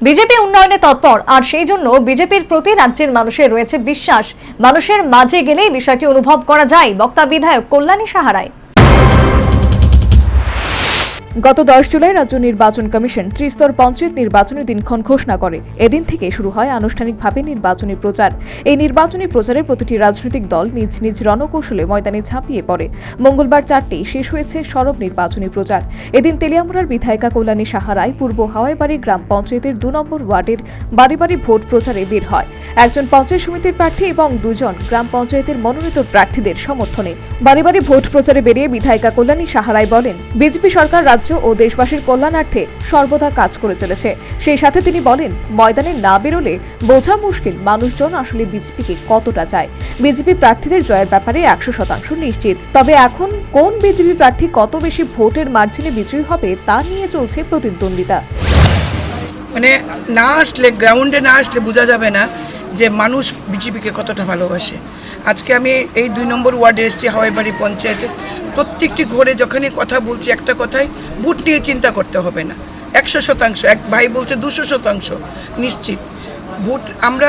BJP উন্নয়নে তৎপর, আর সেই জন্য বিজেপির প্রতি রাজ্যের মানুষের রয়েছে বিশ্বাস। মানুষের মাঝে গেলেই বিষয়টি অনুভব করা যায়। বক্তা বিধায়ক কল্যাণী সাহারায়। গত 10 জুলাই রাজ্য নির্বাচন কমিশন ত্রিস্তর পঞ্চায়েত নির্বাচনের দিনক্ষণ ঘোষণা করে। এদিন থেকে শুরু হয় আনুষ্ঠানিকভাবে নির্বাচনী প্রচার। এই নির্বাচনী প্রচারে প্রতিটি রাজনৈতিক দল নিজ নিজ রণকৌশলে ময়দানে ঝাঁপিয়ে পড়ে। মঙ্গলবার 4টেই শেষ হয়েছে সরব নির্বাচনী প্রচার। এদিন তেলিয়ামুড়ার বিধায়িকা কল্যাণী সাহারায় পূর্ব হাওয়াইবাড়ি গ্রাম পঞ্চায়েতের 2 নম্বর ওয়ার্ডের বাড়ি বাড়ি ভোট প্রচারে বের হয়। একজন পঞ্চায়েত সমিতির প্রার্থী এবং 2 জন গ্রাম পঞ্চায়েতের মনোনীত প্রার্থীদের সমর্থনে বাড়ি বাড়ি ভোট প্রচারে বেরিয়ে বিধায়িকা কল্যাণী সাহারায় বলেন, বিজেপি সরকার রাজ্য ও দেশবাসীর কল্যাণার্থে সর্বদা কাজ করে চলেছে। সেই সাথে তিনি বলেন, ময়দানে না বেরোলে বোঝা মুশকিল মানুষজন আসলে বিজেপিকে কতটা চায়। বিজেপি প্রার্থীদের জয়ের ব্যাপারে 100% নিশ্চিত। তবে এখন কোন বিজেপি প্রার্থী কত বেশি ভোটের মার্জিনে বিজয়ী হবে তা নিয়ে চলছে প্রতিদ্বন্দ্বিতা। মানে না আসলে, গ্রাউন্ডে না আসলে বোঝা যাবে না যে মানুষ বিজেপিকে কতটা ভালোবাসে। আজকে আমি এই 2 নম্বর ওয়ার্ডে এসেছি, হাওয়াইবাড়ি পঞ্চায়েতে। প্রত্যেকটি ঘরে যখনই কথা বলছি একটা কথাই, ভোট নিয়ে চিন্তা করতে হবে না। 100%, এক ভাই বলছে 200% নিশ্চিত ভোট। আমরা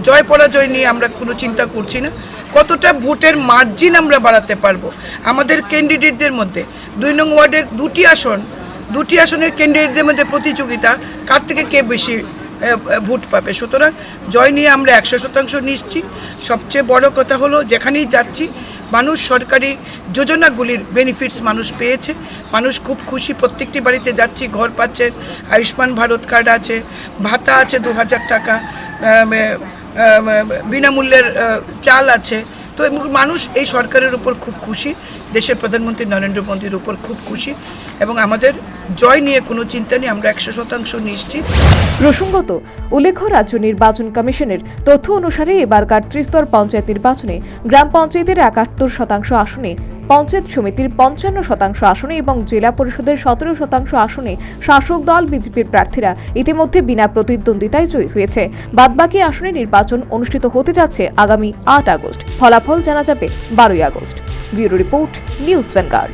জয় পরাজয় নিয়ে আমরা কোনো চিন্তা করছি না, কতটা ভোটের মার্জিন আমরা বাড়াতে পারবো। আমাদের ক্যান্ডিডেটদের মধ্যে 2 নং ওয়ার্ডের 2টি আসনের ক্যান্ডিডেটদের মধ্যে প্রতিযোগিতা, কার থেকে কে বেশি ভোট পাবে। সুতরাং জয় নিয়ে আমরা 100% নিশ্চিত। সবচেয়ে বড় কথা হলো, যেখানেই যাচ্ছি মানুষ সরকারি যোজনাগুলির বেনিফিটস মানুষ পেয়েছে, মানুষ খুব খুশি। প্রত্যেকটি বাড়িতে যাচ্ছি, ঘর পাচ্ছে, আয়ুষ্মান ভারত কার্ড আছে, ভাতা আছে 2000 টাকা, বিনামূল্যের চাল আছে। তো মানুষ এই সরকারের উপর খুব খুশি, দেশের প্রধানমন্ত্রী নরেন্দ্র মোদীর উপর খুব খুশি, এবং আমাদের জয় নিয়ে কোনো চিন্তা নেই, আমরা 100% নিশ্চিত। প্রসঙ্গত, উল্লেখ্য, রাজ্য নির্বাচন কমিশনের তথ্য অনুসারে এবারকার ত্রিস্তর পঞ্চায়েত নির্বাচনে গ্রাম পঞ্চায়েতের 71% আসনে, পঞ্চায়েত সমিতির 55% আসনে এবং জেলা পরিষদের 17% আসনে শাসক দল বিজেপির প্রার্থীরা ইতিমধ্যে বিনা প্রতিদ্বন্দ্বিতায় জয়ী হয়েছে। বাদবাকি আসনে নির্বাচন অনুষ্ঠিত হতে যাচ্ছে আগামী 8 আগস্ট। ফলাফল জানা যাবে 12 August. Bureau report, news vanguard.